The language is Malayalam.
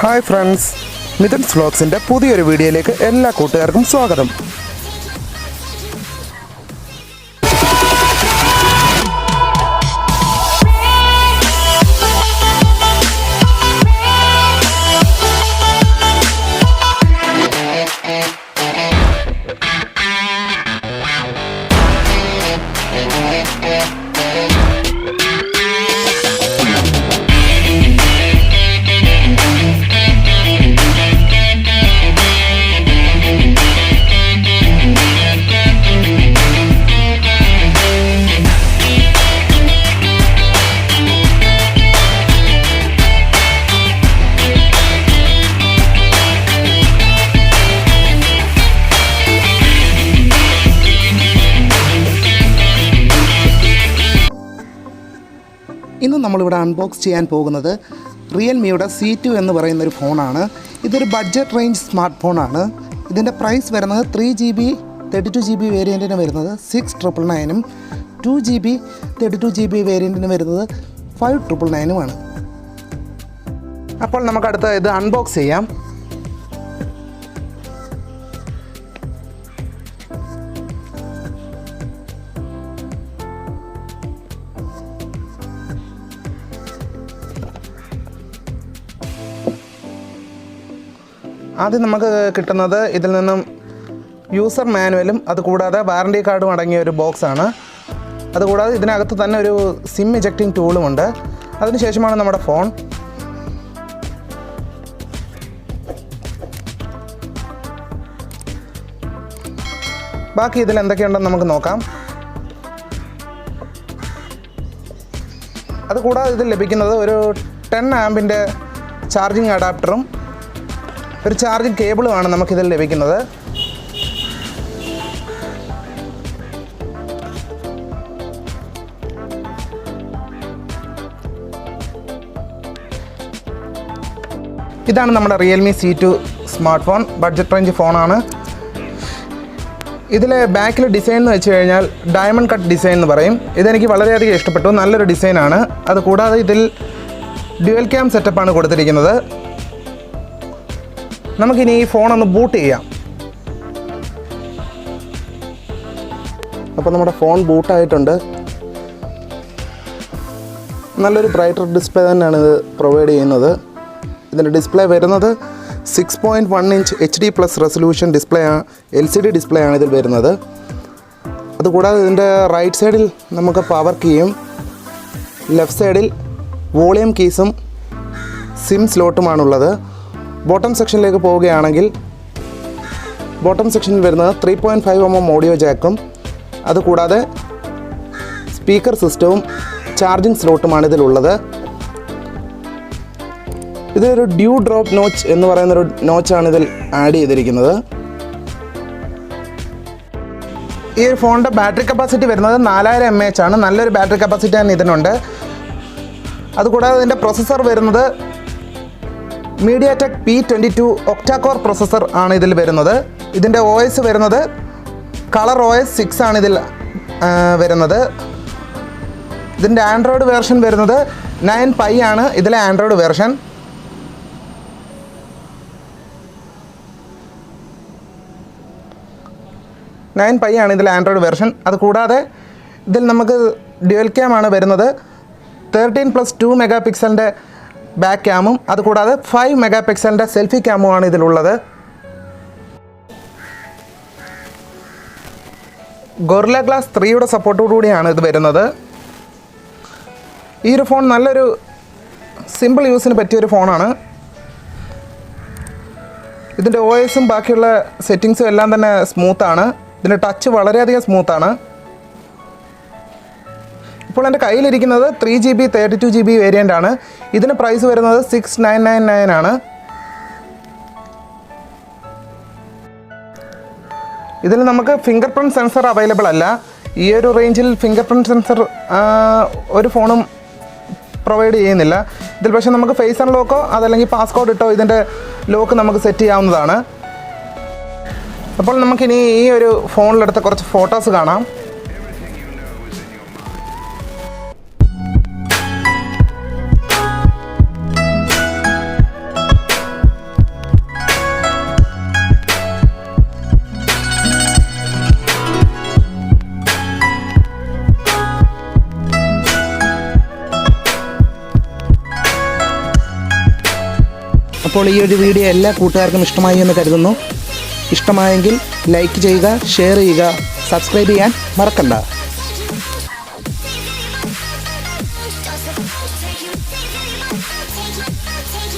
Hi friends, Midhun's vlogs in the പുതിയൊരു വീഡിയോയിലേക്ക് എല്ലാ കൂട്ടുകാർക്കും സ്വാഗതം. ഇന്ന് നമ്മളിവിടെ അൺബോക്സ് ചെയ്യാൻ പോകുന്നത് റിയൽമിയുടെ C2 എന്ന് പറയുന്നൊരു ഫോണാണ്. ഇതൊരു ബഡ്ജറ്റ് റേഞ്ച് സ്മാർട്ട് ഫോണാണ്. ഇതിൻ്റെ പ്രൈസ് വരുന്നത് 3GB 32GB വേരിയൻറ്റിന് വരുന്നത് 6999-ഉം 2GB 32GB വേരിയൻറ്റിന് വരുന്നത് 5999-ഉമാണ്. അപ്പോൾ നമുക്കടുത്ത ഇത് അൺബോക്സ് ചെയ്യാം. ആദ്യം നമുക്ക് കിട്ടുന്നത് ഇതിൽ നിന്നും യൂസർ മാനുവലും അതുകൂടാതെ വാറണ്ടി കാർഡും അടങ്ങിയ ഒരു ബോക്സാണ്. അതുകൂടാതെ ഇതിനകത്ത് തന്നെ ഒരു സിം ഇജക്റ്റിംഗ് ടൂളുമുണ്ട്. അതിനുശേഷമാണ് നമ്മുടെ ഫോൺ. ബാക്കി ഇതിൽ എന്തൊക്കെയുണ്ടെന്ന് നമുക്ക് നോക്കാം. അതുകൂടാതെ ഇതിൽ ലഭിക്കുന്നത് ഒരു 10 ആമ്പിൻ്റെ ചാർജിങ് അഡാപ്റ്ററും ഒരു ചാർജിങ് കേബിളുമാണ് നമുക്കിതിൽ ലഭിക്കുന്നത്. ഇതാണ് നമ്മുടെ Realme C2 smart phone. Budget range ഫോണാണ്. ഇതിലെ ബാക്കിൽ ഡിസൈൻ എന്ന് വെച്ച് കഴിഞ്ഞാൽ ഡയമണ്ട് കട്ട് ഡിസൈൻ എന്ന് പറയും. ഇതെനിക്ക് വളരെയധികം ഇഷ്ടപ്പെട്ടു. നല്ലൊരു ഡിസൈനാണ്. അതുകൂടാതെ ഇതിൽ ഡ്യുവൽ ക്യാം സെറ്റപ്പാണ് കൊടുത്തിരിക്കുന്നത്. നമുക്കിനി ഈ ഫോണൊന്ന് ബൂട്ട് ചെയ്യാം. അപ്പോൾ നമ്മുടെ ഫോൺ ബൂട്ടായിട്ടുണ്ട്. നല്ലൊരു ബ്രൈറ്റർ ഡിസ്പ്ലേ തന്നെയാണ് ഇത് പ്രൊവൈഡ് ചെയ്യുന്നത്. ഇതിൻ്റെ ഡിസ്പ്ലേ വരുന്നത് 6.1 inch HD+ resolution display LCD display ആണ് ഇതിൽ വരുന്നത്. അതുകൂടാതെ ഇതിൻ്റെ റൈറ്റ് സൈഡിൽ നമുക്ക് പവർ കീയും ലെഫ്റ്റ് സൈഡിൽ വോളിയം കീസും സിം സ്ലോട്ടുമാണുള്ളത്. ബോട്ടം സെക്ഷനിലേക്ക് പോവുകയാണെങ്കിൽ ബോട്ടം സെക്ഷനിൽ വരുന്നത് 3.5mm ഓഡിയോ ജാക്കും അതുകൂടാതെ സ്പീക്കർ സിസ്റ്റവും ചാർജിങ് സ്ലോട്ടുമാണ് ഇതിലുള്ളത്. ഇതൊരു ഡ്യൂ ഡ്രോപ്പ് നോച്ച് എന്ന് പറയുന്നൊരു നോച്ചാണ് ഇതിൽ ആഡ് ചെയ്തിരിക്കുന്നത്. ഈ ഒരു ഫോണിൻ്റെ ബാറ്ററി കപ്പാസിറ്റി വരുന്നത് 4000 mAh ആണ്. നല്ലൊരു ബാറ്ററി കപ്പാസിറ്റി തന്നെ ഇതിനുണ്ട്. അതുകൂടാതെ ഇതിൻ്റെ പ്രൊസസ്സർ വരുന്നത് MediaTek P22 ഒക്ടാകോർ പ്രൊസസ്സർ ആണ് ഇതിൽ വരുന്നത്. ഇതിൻ്റെ OS വരുന്നത് കളർ OS 6 ആണ് ഇതിൽ വരുന്നത്. ഇതിൻ്റെ ആൻഡ്രോയിഡ് വേർഷൻ വരുന്നത് 9 Pi ആണ് ഇതിലെ ആൻഡ്രോയിഡ് വേർഷൻ. ആണ് ഇതിലെ ആൻഡ്രോയിഡ് വേർഷൻ. അതുകൂടാതെ ഇതിൽ നമുക്ക് ഡ്യുവൽ ക്യാം ആണ് വരുന്നത്. 13+2 മെഗാപിക്സലിൻ്റെ ബാക്ക് ക്യാമും അതുകൂടാതെ 5 മെഗാപിക്സലിൻ്റെ സെൽഫി ക്യാമുമാണ് ഇതിലുള്ളത്. ഗൊറില്ല ഗ്ലാസ് 3യുടെ സപ്പോർട്ടോടുകൂടിയാണ് ഇത് വരുന്നത്. ഈ ഒരു ഫോൺ നല്ലൊരു സിമ്പിൾ യൂസിന് പറ്റിയൊരു ഫോണാണ്. ഇതിൻ്റെ OSഉം ബാക്കിയുള്ള സെറ്റിങ്സും എല്ലാം തന്നെ സ്മൂത്താണ്. ഇതിൻ്റെ ടച്ച് വളരെയധികം സ്മൂത്താണ്. ഇപ്പോൾ എൻ്റെ കയ്യിലിരിക്കുന്നത് 3GB 32GB വേരിയൻ്റ് ആണ്. ഇതിന് പ്രൈസ് വരുന്നത് 6999 ആണ്. ഇതിൽ നമുക്ക് ഫിംഗർ പ്രിൻറ്റ് സെൻസർ അവൈലബിൾ അല്ല. ഈ ഒരു റേഞ്ചിൽ ഫിംഗർ പ്രിൻറ്റ് സെൻസർ ഒരു ഫോണും പ്രൊവൈഡ് ചെയ്യുന്നില്ല. ഇതിൽ പക്ഷേ നമുക്ക് ഫേസ് അൺലോക്കോ അതല്ലെങ്കിൽ പാസ്കോഡ് ഇട്ടോ ഇതിൻ്റെ ലോക്ക് നമുക്ക് സെറ്റ് ചെയ്യാവുന്നതാണ്. അപ്പോൾ നമുക്കിനി ഈ ഒരു ഫോണിലെടുത്ത കുറച്ച് ഫോട്ടോസ് കാണാം. അപ്പോൾ ഈ ഒരു വീഡിയോ എല്ലാ കൂട്ടുകാർക്കും ഇഷ്ടമായി എന്ന് കരുതുന്നു. ഇഷ്ടമായെങ്കിൽ ലൈക്ക് ചെയ്യുക, ഷെയർ ചെയ്യുക, സബ്സ്ക്രൈബ് ചെയ്യാൻ മറക്കണ്ട.